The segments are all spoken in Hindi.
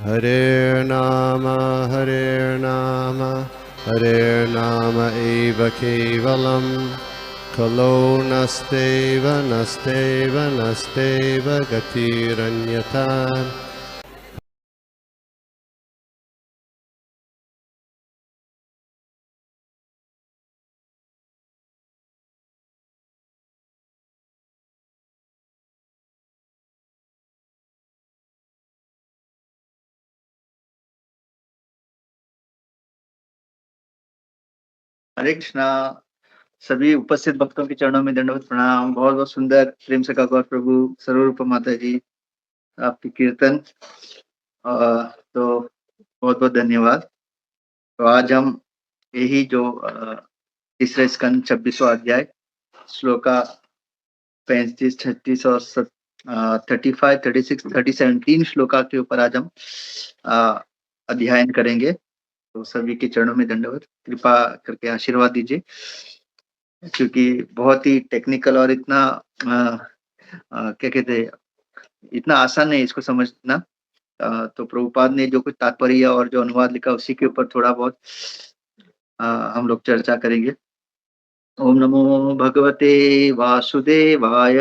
Hare Nama, Hare Nama eva kevalam, Kalo nasteva, nasteva, nasteva gatiranyata. हरे कृष्णा। सभी उपस्थित भक्तों के चरणों में दंडवत प्रणाम। बहुत बहुत सुंदर प्रेम से गौर प्रभु सर्वरूप माता जी आपकी कीर्तन। तो बहुत बहुत धन्यवाद। तो आज हम यही जो तीसरे स्कंद 26वां अध्याय श्लोका 35, 36 और 35, 36, 37 तीन श्लोका के ऊपर आज हम अध्ययन करेंगे। तो सभी के चरणों में दंडवत, कृपा करके आशीर्वाद दीजिए, क्योंकि बहुत ही टेक्निकल और इतना क्या कहते हैं, इतना आसान नहीं इसको समझना। तो प्रभुपाद ने जो कुछ तात्पर्य और जो अनुवाद लिखा उसी के ऊपर थोड़ा बहुत हम लोग चर्चा करेंगे। ओम नमो भगवते वासुदेवाय।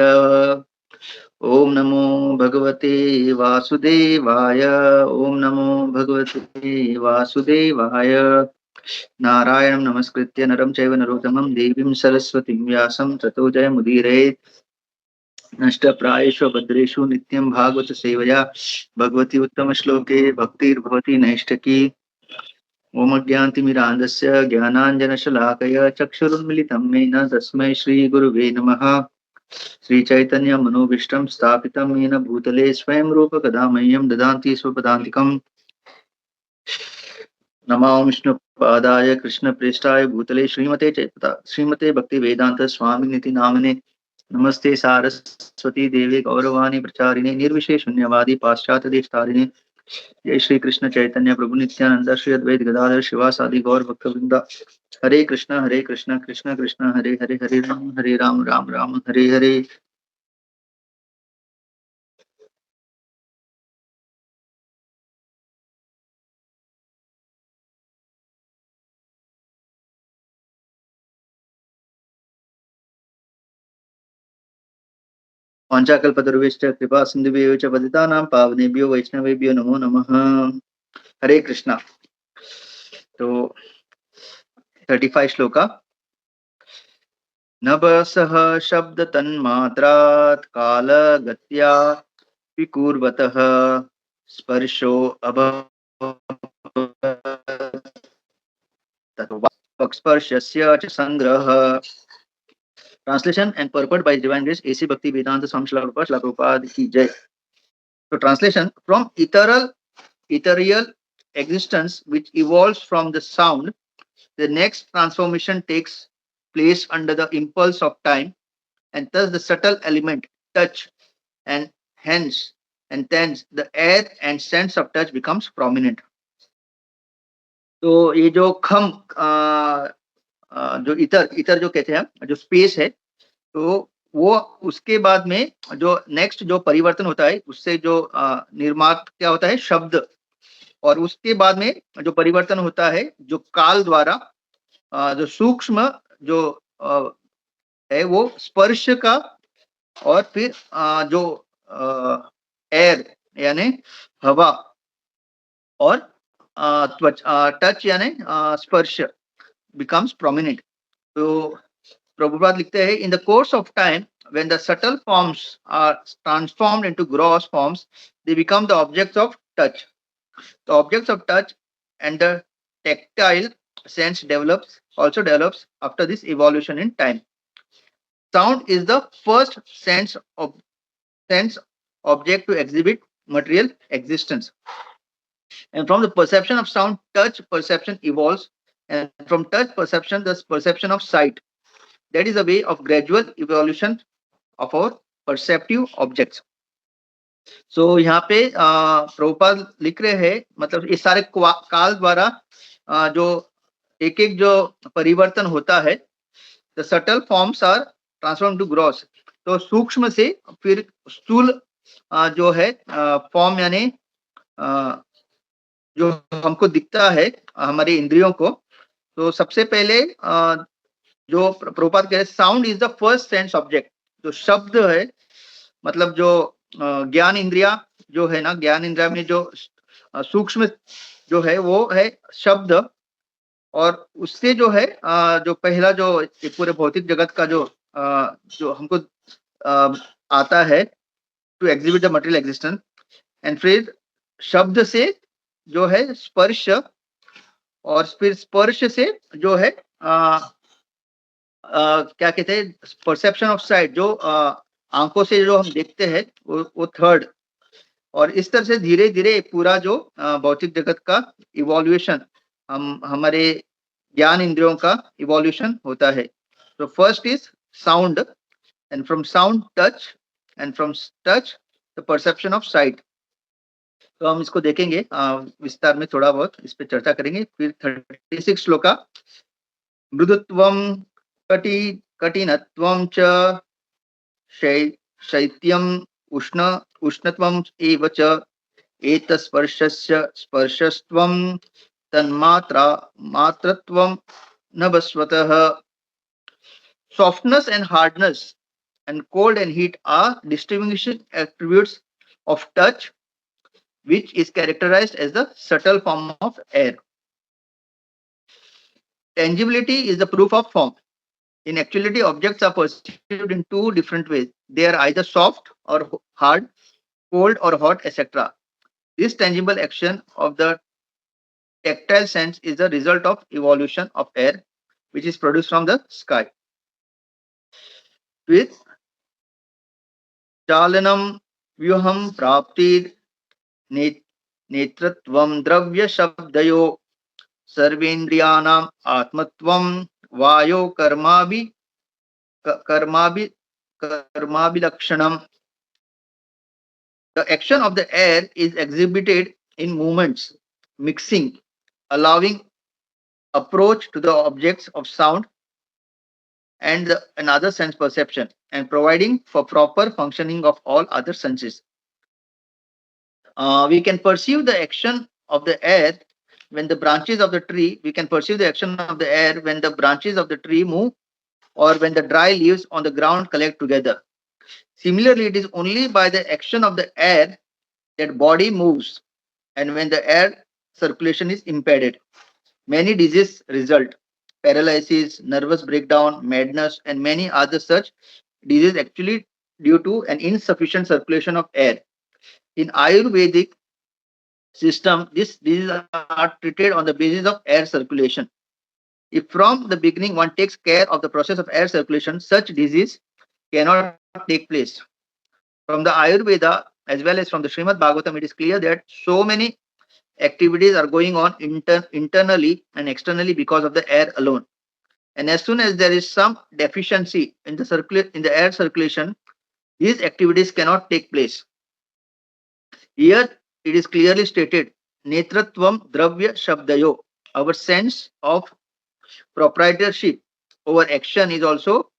ओम नमो भगवते वासुदेवाय। ओम नमो भगवते वासुदेवाय। नारायणं नमस्कृत्य नरं चैव नरोत्तमं देवीं सरस्वतीं व्यासं ततो जयमुदीरयेत्। नष्टप्रायेषु भद्रेषु नित्यं भागवत सेवया भगवती उत्तम श्लोके भक्तिर्भवति नैष्ठकी। ओम अज्ञानतिमिरान्धस्य ज्ञानाञ्जनशलाकया चक्षुरुन्मिलितं येन तस्मै श्रीगुरुवे नमः। श्रीचैतन्यमनोभीष्टं स्थापितं येन भूतले स्वयं रूप कदा मह्यं ददाति स्वपदान्तिकम्। नमो विष्णुपादाय कृष्णप्रेष्ठाय भूतले श्रीमते भक्तिवेदांत स्वामिनिति नामिने। नमस्ते सारस्वती देवी गौरवाणी प्रचारिणे निर्विशेष शून्यवादी पाश्चात्य देशतारिणे। जय श्री कृष्ण चैतन्य प्रभु नित्यानंद श्री अद्वैत गदाधर शिवासादि गौर भक्तवृंदा। हरे कृष्ण कृष्ण कृष्ण हरे हरे, हरे राम राम राम हरे हरे। वाञ्छाकल्पतरुभ्यश्च कृपा सिन्धुभ्यो च पतितानां पावनेभ्यो वैष्णवेभ्यो नमो नमः। हरे कृष्णा। तो 35 श्लोका। नभसः शब्द तन्मात्रात् कालगत्या विकुर्वतः स्पर्शो अभवत् स्पर्शस्य च संग्रह। Translation and purport by Divine Grace A.C. Bhakti Vedanta Swami Srila Prabhupada ki jai. So translation: from ethereal existence which evolves from the sound, the next transformation takes place under the impulse of time, and thus the subtle element touch, and hence the air and sense of touch becomes prominent. तो ये जो जो इतर जो कहते हैं, जो स्पेस है, तो वो उसके बाद में जो नेक्स्ट जो परिवर्तन होता है उससे जो निर्मात क्या होता है, शब्द। और उसके बाद में जो परिवर्तन होता है जो काल द्वारा, जो सूक्ष्म जो है वो स्पर्श का, और फिर जो एयर यानी हवा, और टच यानी स्पर्श becomes prominent. तो प्रभुपाद लिखते हैं, in the course of time when the subtle forms are transformed into gross forms, they become the objects of touch. The objects of touch and the tactile sense develops after this evolution in time. Sound is the first sense object to exhibit material existence. And from the perception of sound, touch perception evolves, and from touch perception, the perception of sight. That is a way of gradual evolution of our perceptive objects. So यहाँ पे प्रभुपाद लिख रहे हैं, मतलब ये सारे काल द्वारा जो एक एक जो परिवर्तन होता है, the subtle forms are transformed to gross. तो सूक्ष्म से फिर स्थूल जो है फॉर्म यानी जो हमको दिखता है हमारी इंद्रियों को, तो सबसे पहले जो प्रभुपाद कह रहे sound is the first sense object. जो शब्द है, मतलब जो ज्ञान इंद्रिया जो है ना, ज्ञान इंद्रिया में जो सूक्ष्म जो है वो है शब्द। और उससे जो है जो पहला जो ये पूरे भौतिक जगत का जो हमको आता है to exhibit the material existence. And फिर शब्द से जो है स्पर्श, और फिर स्पर्श से जो है क्या कहते हैं परसेप्शन ऑफ साइट, जो आंखों से जो हम देखते हैं वो थर्ड। और इस तरह से धीरे धीरे पूरा जो भौतिक जगत का इवोल्यूशन, हम हमारे ज्ञान इंद्रियों का इवोल्यूशन होता है। तो first is sound, and from sound touch, and from touch the perception of site. तो हम इसको देखेंगे विस्तार में, थोड़ा बहुत इस पे चर्चा करेंगे। फिर 36 श्लोका। मृदुत्वं कटि कठिनत्वं च शैत्यम् उष्ण उष्णत्वम् एव च एतस्पर्शस्य स्पर्शस्त्वं तन्मात्रा मात्रत्वं नभस्वतः। Softness and hardness and cold and heat are distinguishing attributes of touch, which is characterized as the subtle form of air. Tangibility is the proof of form. In actuality, objects are perceived in two different ways. They are either soft or hard, cold or hot, etc. This tangible action of the tactile sense is the result of evolution of air, which is produced from the sky. With chalanam vyuham praptir नेतृत्वं द्रव्य शब्दयो सर्वेन्द्रियाणाम् आत्मत्वं वायो कर्माभिलक्षणम्। The action of the air is exhibited in movements, mixing, allowing approach to the objects of sound and another sense perception, and providing for proper functioning of all other senses. We can perceive the action of the air when the branches of the tree, we can perceive the action of the air when the branches of the tree move, or when the dry leaves on the ground collect together. Similarly, it is only by the action of the air that body moves, and when the air circulation is impeded, many diseases result. Paralysis, nervous breakdown, madness, and many other such diseases actually due to an insufficient circulation of air. In Ayurvedic system, these diseases are treated on the basis of air circulation. If from the beginning one takes care of the process of air circulation, such disease cannot take place. From the Ayurveda as well as from the Srimad Bhagavatam, it is clear that so many activities are going on internally and externally because of the air alone. And as soon as there is some deficiency in the air circulation, these activities cannot take place. Here it is clearly stated, Netratvam Dravya Shabdayo. Our sense of proprietorship over action is also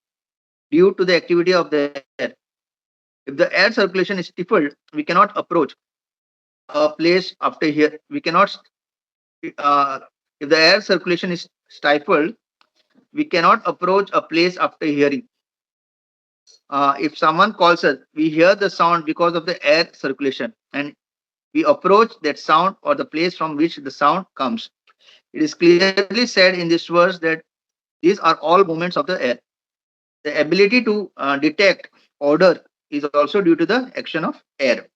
due to the activity of the air. If the air circulation is stifled, we cannot approach a place after here. We cannot, if the air circulation is stifled, we cannot approach a place after hearing. If someone calls us, we hear the sound because of the air circulation, and we approach that sound or the place from which the sound comes. It is clearly said in this verse that these are all movements of the air. The ability to detect odor is also due to the action of air.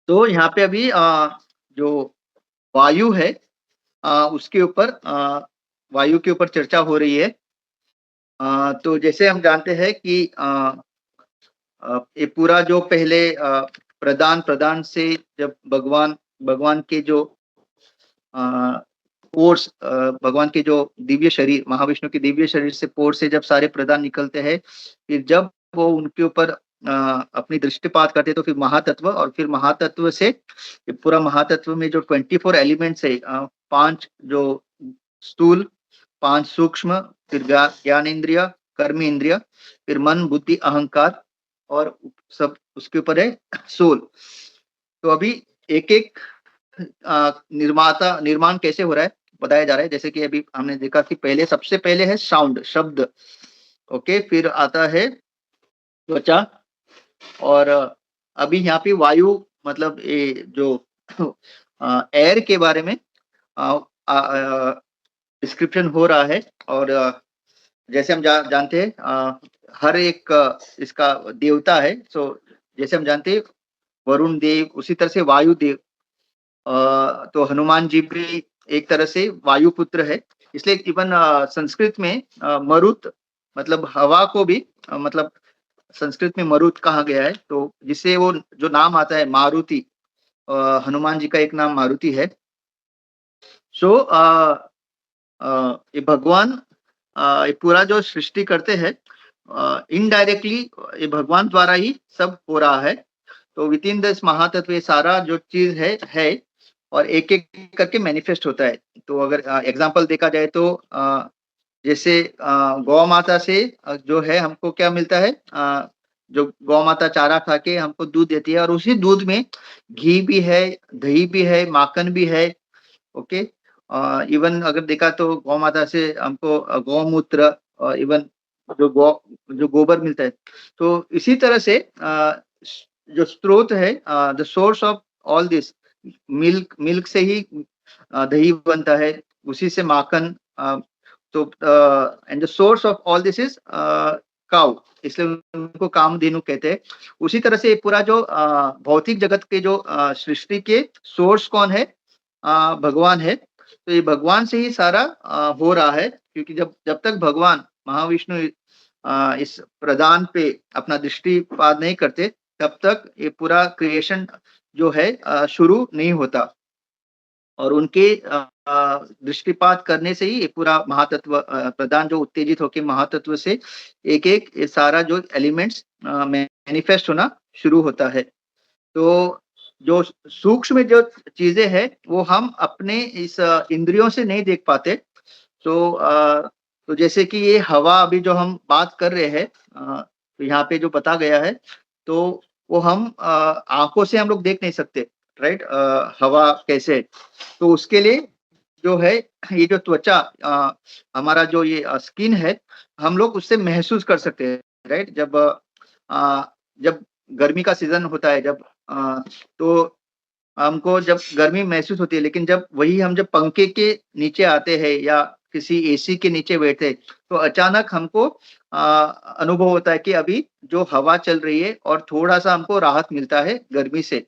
तो यहाँ पे अभी जो वायु है उसके ऊपर वायु के ऊपर चर्चा हो रही है। तो जैसे हम जानते हैं कि ये पूरा जो पहले प्रदान से जब भगवान के जो पोर्स, भगवान के जो दिव्य शरीर, महाविष्णु के दिव्य शरीर से पोर से जब सारे प्रदान निकलते हैं, फिर जब वो उनके ऊपर अपनी दृष्टिपात करते हैं, तो फिर महातत्व, और फिर महातत्व से पूरा महातत्व में जो 24 एलिमेंट्स है, 5 जो स्थूल, 5 सूक्ष्म, फिर ज्ञान इंद्रिय, कर्म इंद्रिय, फिर मन, बुद्धि, अहंकार, और सब उसके ऊपर है सोल। तो अभी एक-एक निर्माण कैसे हो रहा है, बताया जा रहा है। जैसे कि अभी हमने देखा कि पहले सबसे पहले है साउंड, शब्द, ओके? फिर आता है त्वचा और अभी यहाँ पे वायु मतलब ये जो एयर के बारे में अ डिस्क्रिप्शन हो रहा है और जैसे हम जानते हैं हर एक इसका देवता है। सो जैसे हम जानते हैं वरुण देव, उसी तरह से वायु देव तो हनुमान जी भी एक तरह से वायुपुत्र है। इसलिए इवन संस्कृत में मरुत मतलब हवा को भी मतलब संस्कृत में मरुत कहा गया है, तो जिससे वो जो नाम आता है मारुति हनुमान जी का एक नाम मारुति है। सो ये भगवान ये पूरा जो सृष्टि करते हैं इनडायरेक्टली ये भगवान द्वारा ही सब हो रहा है। तो विद इन दिस महातत्व ये सारा जो चीज़ है और एक-एक करके मैनिफेस्ट होता है। तो अगर एग्ज़ाम्पल देखा जाए तो जैसे गौ माता से जो है हमको क्या मिलता है जो गौ माता चारा खा के हमको दूध देती है और उसी दूध में घी भी है, दही भी है, माखन भी है, ओके? इवन अगर देखा तो गौ माता से हमको गौमूत्र इवन जो गौ जो गोबर मिलता है। तो इसी तरह से जो स्रोत है the source of all this milk milk से ही दही बनता है, उसी से माखन तो and the source of all this is cow इसलिए उनको कामधेनु कहते हैं। उसी तरह से ये पूरा जो भौतिक जगत के जो सृष्टि के सोर्स कौन है? भगवान है। तो ये भगवान से ही सारा हो रहा है क्योंकि जब जब तक भगवान महाविष्णु इस प्रदान पे अपना दृष्टिपात नहीं करते, तब तक ये पूरा क्रिएशन जो है शुरू नहीं होता और उनके दृष्टिपात करने से ही ये पूरा महातत्व प्रदान जो उत्तेजित होके महातत्व से एक-एक ये सारा जो एलिमेंट्स मैनिफेस्ट होना शुरू होता है। तो जो सूक्ष्म जो चीज़ें हैं, वो हम अपने इस इंद्रियों से नहीं देख पाते। तो तो जैसे कि ये हवा अभी जो हम बात कर रहे हैं तो यहाँ पे जो बता गया है, तो वो हम आँखों से हम लोग देख नहीं सकते, राइट? हवा कैसे है? तो उसके लिए जो है ये जो त्वचा हमारा जो ये स्किन है, हम लोग उससे महसूस कर सकते हैं, राइट? जब गर्मी का सीज़न होता है जब तो हमको जब गर्मी महसूस होती है, लेकिन जब वही हम जब पंखे के नीचे आते हैं या किसी एसी के नीचे बैठे, तो अचानक हमको अनुभव होता है कि अभी जो हवा चल रही है और थोड़ा-सा हमको राहत मिलता है गर्मी से।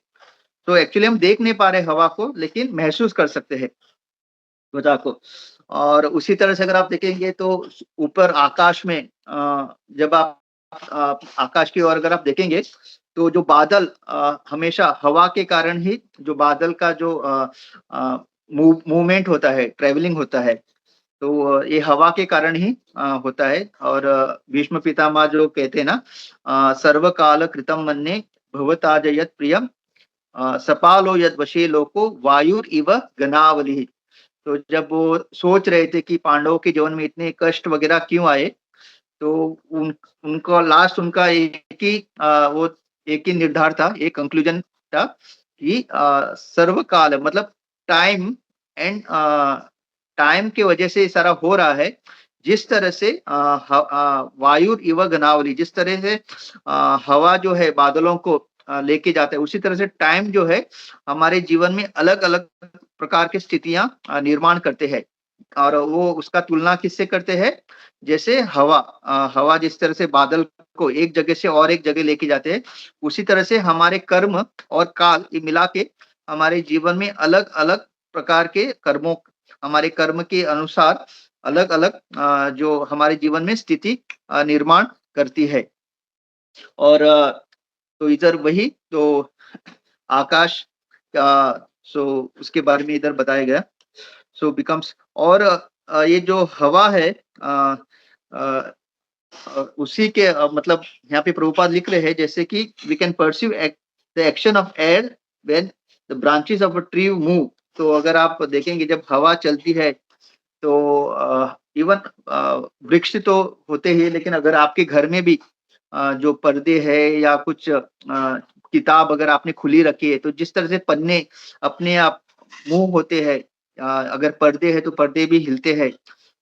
तो एक्चुअली हम देख नहीं पा रहे हवा को, लेकिन महसूस कर सकते हैं त्वचा को। और उसी तरह से अगर आप देखेंगे तो ऊपर आकाश में जब आप आकाश की ओर अगर आप देखेंगे तो जो बादल हमेशा हवा के कारण ही जो बादल का जो मूवमेंट होता है, ट्रैवलिंग होता है, तो ये हवा के कारण ही होता है और भीष्म पितामह जो कहते हैं ना सर्वकाल कृतं मन्ये भवताज यत् प्रियम सपालो यद् वशे लोको वायुरिव गनावलिः। तो जब वो सोच रहे थे कि पांडवों के जीवन में इतने कष्ट वगैरह क्यों आए, तो उनका लास्ट उनका वो एक ही निर्धार था, एक कंक्लूजन था कि सर्वकाल मतलब टाइम एंड टाइम की वजह से ये सारा हो रहा है। जिस तरह से वायुर इव गनावली जिस तरह से हवा जो है बादलों को लेके जाता है, उसी तरह से टाइम जो है हमारे जीवन में अलग-अलग प्रकार की स्थितियाँ निर्माण करते हैं और वो उसका तुलना किससे करते हैं? जैसे हवा जिस तरह से बादल को एक जगह से और एक जगह लेके जाते हैं, उसी तरह से हमारे कर्म और काल ये मिला के हमारे जीवन में अलग-अलग प्रकार के कर्मों हमारे कर्म के अनुसार अलग-अलग जो हमारे जीवन में स्थिति निर्माण करती है। और तो इधर वही तो आकाश सो उसके बारे में इधर बताया गया। सो बिकम्स और ये जो हवा है अ उसी के मतलब यहाँ पे प्रभुपाद लिख रहे हैं जैसे कि we can perceive the action of air when the branches of a tree move. तो अगर आप देखेंगे जब हवा चलती है तो इवन वृक्ष तो होते ही हैं, लेकिन अगर आपके घर में भी जो पर्दे है या कुछ किताब अगर आपने खुली रखी है, तो जिस तरह से पन्ने अपने आप मूव होते हैं, अगर पर्दे हैं तो पर्दे भी हिलते हैं,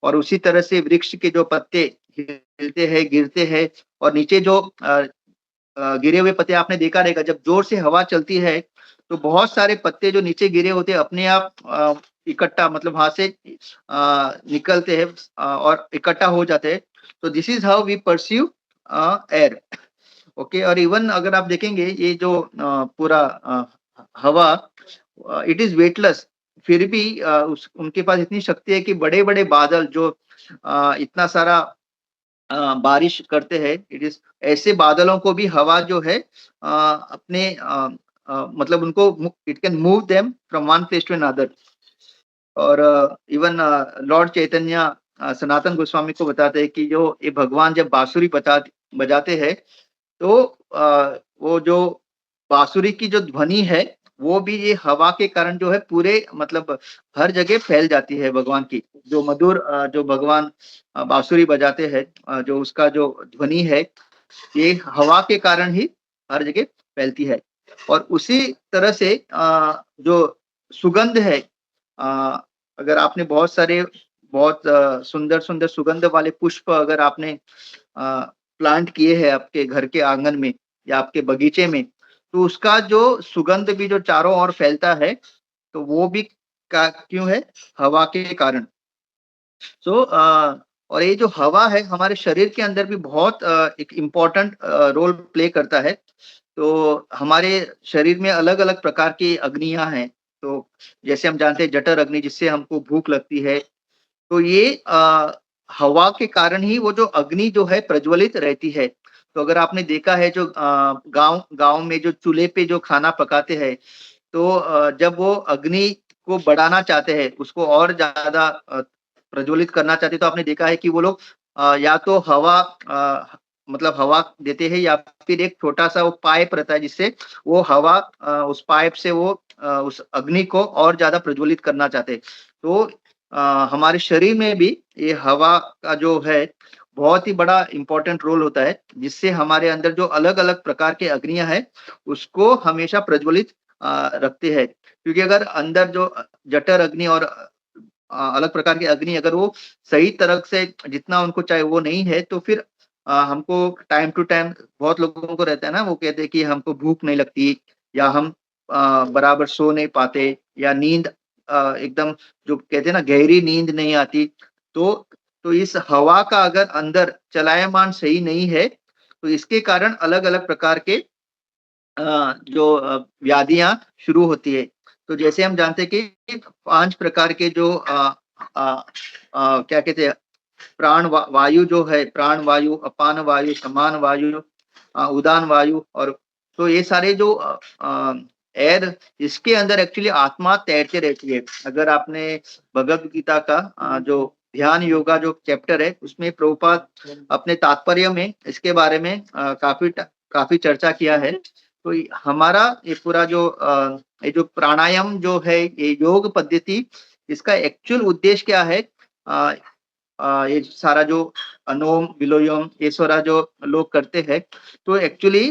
और उसी तरह से वृक्ष के जो पत्ते हिलते हैं, गिरते हैं, और नीचे जो गिरे हुए पत्ते आपने देखा रहेगा, जब जोर से हवा चलती है, तो बहुत सारे पत्ते जो नीचे गिरे होते हैं अपने आप इकट्ठा, मतलब वहाँ से निकलते हैं और इकट्ठा हो जाते हैं। तो this is how we perceive air. Okay, और इवन अगर आप देखेंगे ये जो पूरा हवा, इट इज़ वेटलेस, फिर भी उस उनके पास इतनी शक्ति है कि बड़े-बड़े बादल जो इतना सारा बारिश करते हैं, इट इज़ ऐसे बादलों को भी हवा जो है अपने मतलब उनको it can move them from one place to another. और इवन लॉर्ड चैतन्य सनातन गोस्वामी को बताते हैं कि जो ये भगवान जब बांसुरी बजाते हैं, तो वो जो बांसुरी की जो ध्वनि है, वो भी ये हवा के कारण जो है पूरे मतलब हर जगह फैल जाती है भगवान की। जो मधुर जो भगवान बांसुरी बजाते हैं, जो उसका जो ध्वनि है, ये हवा के कारण ही हर जगह फैलती है। और उसी तरह से जो सुगंध है, अ, अगर आपने बहुत सारे बहुत सुंदर-सुंदर सुगंध वाले पुष्प अगर आपने प्लांट किए हैं आपके घर के आंगन में या आपके बगीचे में, तो उसका जो सुगंध भी जो चारों ओर फैलता है, तो वो भी का क्यों है? हवा के कारण। सो और ये जो हवा है हमारे शरीर के अंदर भी बहुत एक इम्पोर्टेंट रोल प्ले करता है। तो हमारे शरीर में अलग-अलग प्रकार की अग्नियाँ हैं। तो जैसे हम जानते हैं जठर अग्नि, जिससे हमको भूख लगती है। तो ये हवा के कारण ही वो जो अग्नि जो है प्रज्वलित रहती है। तो अगर आपने देखा है जो गाँव गाँव में जो चूल्हे पे जो खाना पकाते हैं, तो जब वो अग्नि को बढ़ाना चाहते हैं, उसको और ज़्यादा प्रज्वलित करना चाहते हैं, तो आपने देखा है कि वो लोग या तो हवा मतलब हवा देते हैं, या फिर एक छोटा-सा वो पाइप रहता है जिससे वो हवा उस पाइप से वो उस अग्नि को और ज़्यादा प्रज्वलित करना चाहते हैं। तो हमारे शरीर में भी ये हवा का जो है बहुत ही बड़ा इम्पोर्टेंट रोल होता है, जिससे हमारे अंदर जो अलग-अलग प्रकार के अग्नियाँ हैं, उसको हमेशा प्रज्वलित रखते हैं। क्योंकि अगर अंदर जो जठर अग्नि और अलग प्रकार की अग्नि अगर वो सही तरह से जितना उनको चाहिए वो नहीं है, तो फिर हमको टाइम टू टाइम बहुत लोगों को रहता है ना, वो कहते हैं कि हमको भूख नहीं लगती, या हम बराबर सो नहीं पाते, या नींद एकदम जो कहते हैं ना गहरी नींद नहीं आती। तो इस हवा का अगर अंदर चलायमान सही नहीं है, तो इसके कारण अलग-अलग प्रकार के जो व्याधियाँ शुरू होती है। तो जैसे हम जानते हैं कि 5 प्रकार के जो अ क्या कहते हैं, वायु जो है, प्राण वायु, अपान वायु, समान वायु, उदान वायु, और तो ये सारे जो एयर, इसके अंदर एक्चुअली आत्मा तैरते रहती है। अगर आपने भगवद गीता का जो ध्यान योगा जो चैप्टर है, उसमें प्रभुपाद अपने तात्पर्य में इसके बारे में काफ़ी चर्चा किया है। तो हमारा ये पूरा जो ये जो प्राणायाम जो है, ये योग पद्धति, इसका एक्चुअल उद्देश्य क्या है? अ ये सारा जो अनुलोम-विलोम ये सारा जो लोग करते हैं, तो एक्चुअली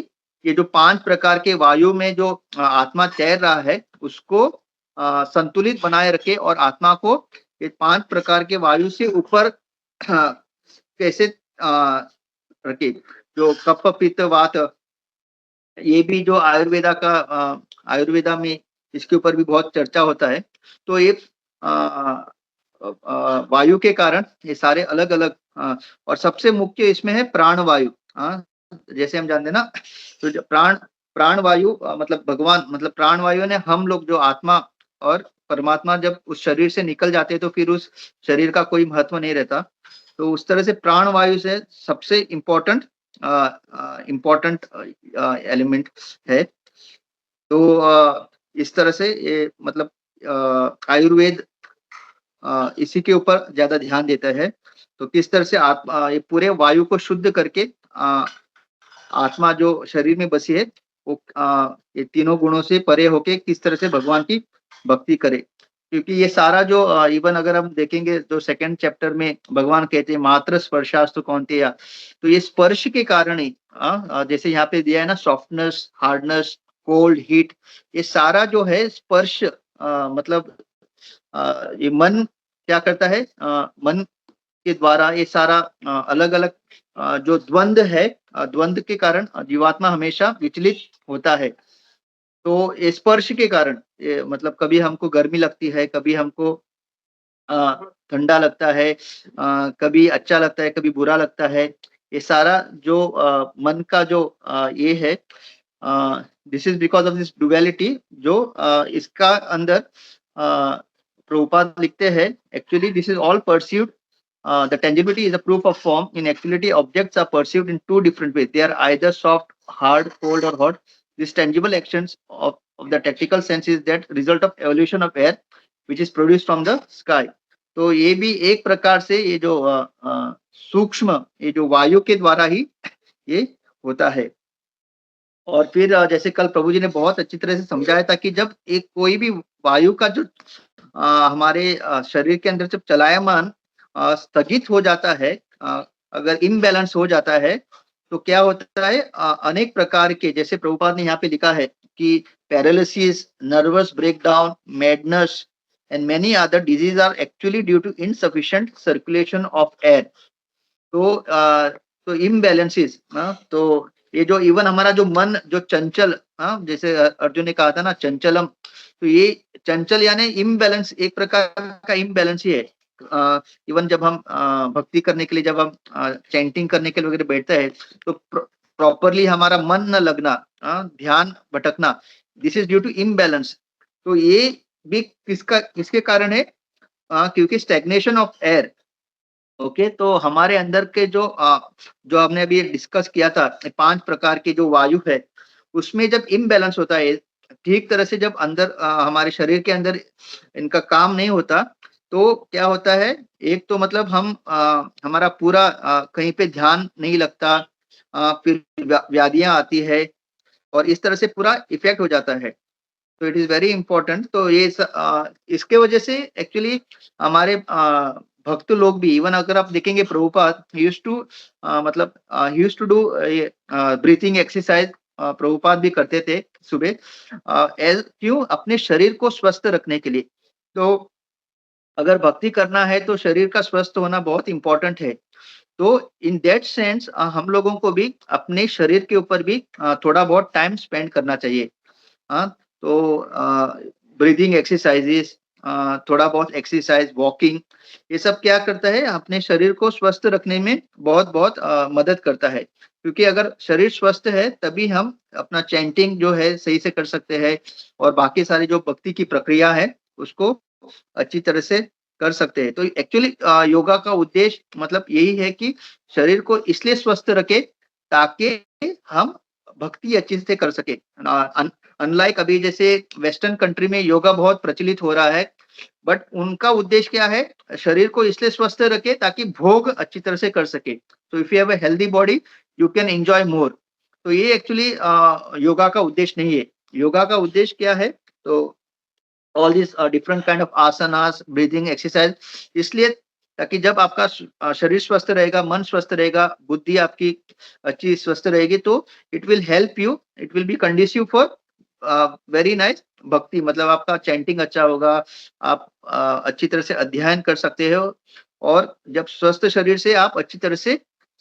ये जो 5 प्रकार के वायु में जो आत्मा तैर रहा है, उसको संतुलित बनाए रखे, और आत्मा को ये 5 प्रकार के वायु से ऊपर कैसे रखे। जो कफ, पित्त, वात, ये भी जो आयुर्वेदा में इसके ऊपर भी बहुत चर्चा होता है। तो ये वायु के कारण ये सारे अलग-अलग और सबसे मुख्य इसमें है प्राण वायु। जैसे हम जानते हैं ना, तो जो प्राण वायु मतलब भगवान, मतलब प्राण वायु ने हम लोग जो आत्मा और परमात्मा जब उस शरीर से निकल जाते हैं, तो फिर उस शरीर का कोई महत्व नहीं रहता। तो उस तरह से प्राण वायु से सबसे इम्पोर्टेंट एलिमेंट है। तो इस तरह से ये मतलब आयुर्वेद इसी के ऊपर ज़्यादा ध्यान देता है। तो किस तरह से ये पूरे वायु को शुद्ध करके आत्मा जो शरीर में बसी है, वो ये तीनों गुणों से परे होके किस तरह से भगवान की भक्ति करे। क्योंकि ये सारा जो इवन अगर हम देखेंगे तो सेकंड चैप्टर में भगवान कहते हैं मात्र स्पर्शास्तु कौन्तेय, तो ये स्पर्श के कारण ही जैसे यहाँ पे दिया है ना, सॉफ्टनेस, हार्डनेस, कोल्ड, हीट, ये सारा जो है स्पर्श मतलब ये मन क्या करता है, मन के द्वारा ये सारा अलग-अलग जो द्वंद है, द्वंद के कारण जीवात्मा हमेशा विचलित होता है। तो ये स्पर्श के कारण ये मतलब कभी हमको गर्मी लगती है, कभी हमको ठंडा लगता है, कभी अच्छा लगता है, कभी बुरा लगता है। ये सारा जो मन का जो ये है, this is because of this duality जो इसका अंदर प्रभुपाद लिखते हैं, actually this is all perceived, the tangibility is a proof of form. In actuality, objects are perceived in two different ways. They are either soft, hard, cold, or hot. These tangible actions of the tactical sense is that result of evolution of air, which is produced from the sky. तो ये भी एक प्रकार से ये जो सूक्ष्म ये जो वायु के द्वारा ही ये होता है। और फिर जैसे कल प्रभु जी ने बहुत अच्छी तरह से समझाया था कि जब एक कोई भी वायु का जो हमारे शरीर के अंदर जब चलायमान स्थगित हो जाता है, अगर इम्बैलेंस हो जाता है, तो क्या होता है, अनेक प्रकार के जैसे प्रभुपाद ने यहाँ पे लिखा है कि paralysis, nervous breakdown, madness and many other disease are actually due to insufficient circulation of air. तो इम्बैलेंसेस, तो ये जो इवन हमारा जो मन जो चंचल, जैसे अर्जुन ने कहा था ना चंचलम, तो ये चंचल यानी इम्बैलेंस, एक प्रकार का इम्बैलेंस ही है। इवन जब हम भक्ति करने के लिए जब हम चैंटिंग करने के लिए वगैरह बैठते हैं, तो प्रॉपरली हमारा मन न लगना, ध्यान भटकना, this is due to imbalance. तो ये भी किसके कारण है, क्योंकि स्टैग्नेशन ऑफ एयर। ओके, तो हमारे अंदर के जो हमने अभी डिस्कस किया था 5 प्रकार की जो वायु है, उसमें जब इम्बैलेंस होता है, ठीक तरह से जब अंदर हमारे शरीर के अंदर इनका काम नहीं होता, तो क्या होता है, एक तो मतलब हम हमारा पूरा कहीं पे ध्यान नहीं लगता, फिर व्याधियाँ आती है और इस तरह से पूरा इफ़ेक्ट हो जाता है। तो इट इज़ वेरी इम्पोर्टेंट। तो इसके वजह से एक्चुअली हमारे भक्त लोग भी, इवन अगर आप देखेंगे प्रभुपाद ही यूज्ड टू मतलब ही यूज्ड टू डू ये ब्रीथिंग एक्सरसाइज, प्रभुपाद भी करते थे सुबह, क्यों, अपने शरीर को स्वस्थ रखने के लिए। तो अगर भक्ति करना है तो शरीर का स्वस्थ होना बहुत इम्पोर्टेंट है। तो इन दैट सेंस हम लोगों को भी अपने शरीर के ऊपर भी थोड़ा बहुत टाइम स्पेंड करना चाहिए। हाँ, तो ब्रीदिंग एक्सरसाइजेस, थोड़ा बहुत एक्सरसाइज, वॉकिंग, ये सब क्या करता है, अपने शरीर को स्वस्थ रखने में बहुत-बहुत मदद करता है। क्योंकि अगर शरीर स्वस्थ है, तभी हम अपना चैंटिंग जो है सही से कर सकते हैं और बाकी सारी जो भक्ति की प्रक्रिया है, उसको अच्छी तरह से कर सकते हैं। तो एक्चुअली योगा का उद्देश्य मतलब यही है कि शरीर को इसलिए स्वस्थ रखे ताकि हम भक्ति अच्छे से कर सके। अनलाइक अभी जैसे वेस्टर्न कंट्री में योगा बहुत प्रचलित हो रहा है, बट उनका उद्देश्य क्या है, शरीर को इसलिए स्वस्थ रखे ताकि भोग अच्छी तरह से कर सके। तो if you have a healthy body you can enjoy मोर। तो ये एक्चुअली योगा का उद्देश्य नहीं है। योगा का उद्देश्य क्या है, तो all this different kind of asanas, breathing exercise, इसलिए ताकि जब आपका शरीर स्वस्थ रहेगा, मन स्वस्थ रहेगा, बुद्धि आपकी अच्छी स्वस्थ रहेगी, तो it will help you, it will be conducive for very nice भक्ति। मतलब आपका चैंटिंग अच्छा होगा, आप अच्छी तरह से अध्ययन कर सकते हो और जब स्वस्थ शरीर से आप अच्छी तरह से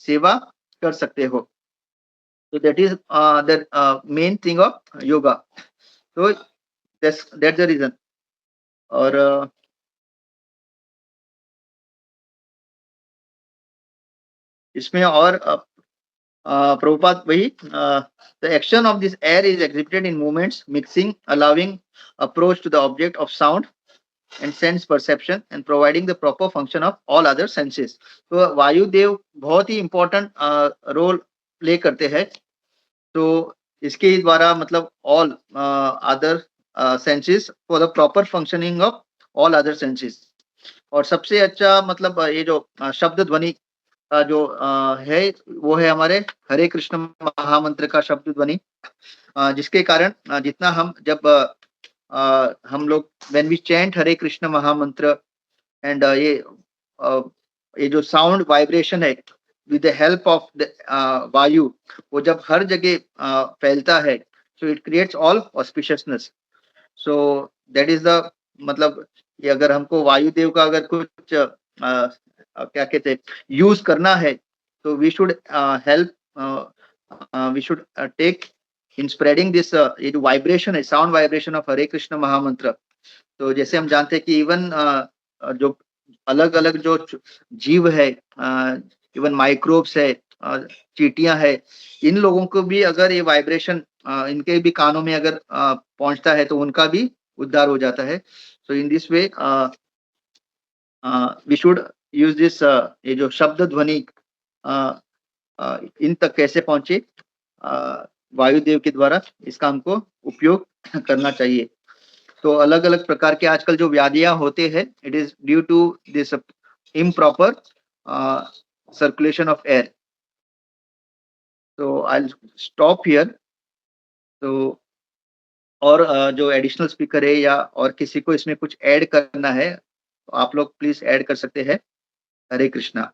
सेवा कर सकते हो। तो that is the main thing of yoga. तो दैट्स द रीजन। और इसमें और प्रभुपाद वही, the action of this air is exhibited in movements mixing allowing approach to the object of sound and sense perception and providing the proper function of all other senses. तो वायुदेव बहुत ही इंपॉर्टेंट रोल प्ले करते हैं। तो इसके द्वारा मतलब all other senses for the proper functioning of all other senses. और सबसे अच्छा मतलब ये जो शब्द ध्वनि का जो है, वो है हमारे हरे कृष्ण महामंत्र का शब्द ध्वनि, जिसके कारण जितना हम जब हम लोग व्हेन वी चैंट हरे कृष्ण महामंत्र एंड ये जो साउंड वाइब्रेशन है with the help of the वायु, वो जब हर जगह फैलता है, so it creates all auspiciousness. So that is the मतलब कि अगर हमको वायुदेव का अगर कुछ क्या कहते हैं यूज करना है तो we should help we should take in spreading this ये जो वाइब्रेशन है sound vibration of Hare Krishna महामंत्र। तो जैसे हम जानते हैं कि इवन जो अलग अलग जो जीव है इवन माइक्रोब्स है चींटियां है इन लोगों को भी अगर ये वाइब्रेशन इनके भी कानों में अगर पहुंचता है तो उनका भी उद्धार हो जाता है। So in this way we should use this ये जो शब्द ध्वनि इन तक कैसे पहुंचे वायुदेव के द्वारा इसका हमको उपयोग करना चाहिए। तो अलग अलग प्रकार के आजकल जो व्याधियां होते हैं it is due to this improper circulation of air. तो आई स्टॉप हियर। तो और जो एडिशनल स्पीकर है या और किसी को इसमें कुछ ऐड करना है तो आप लोग प्लीज ऐड कर सकते हैं। हरे कृष्णा।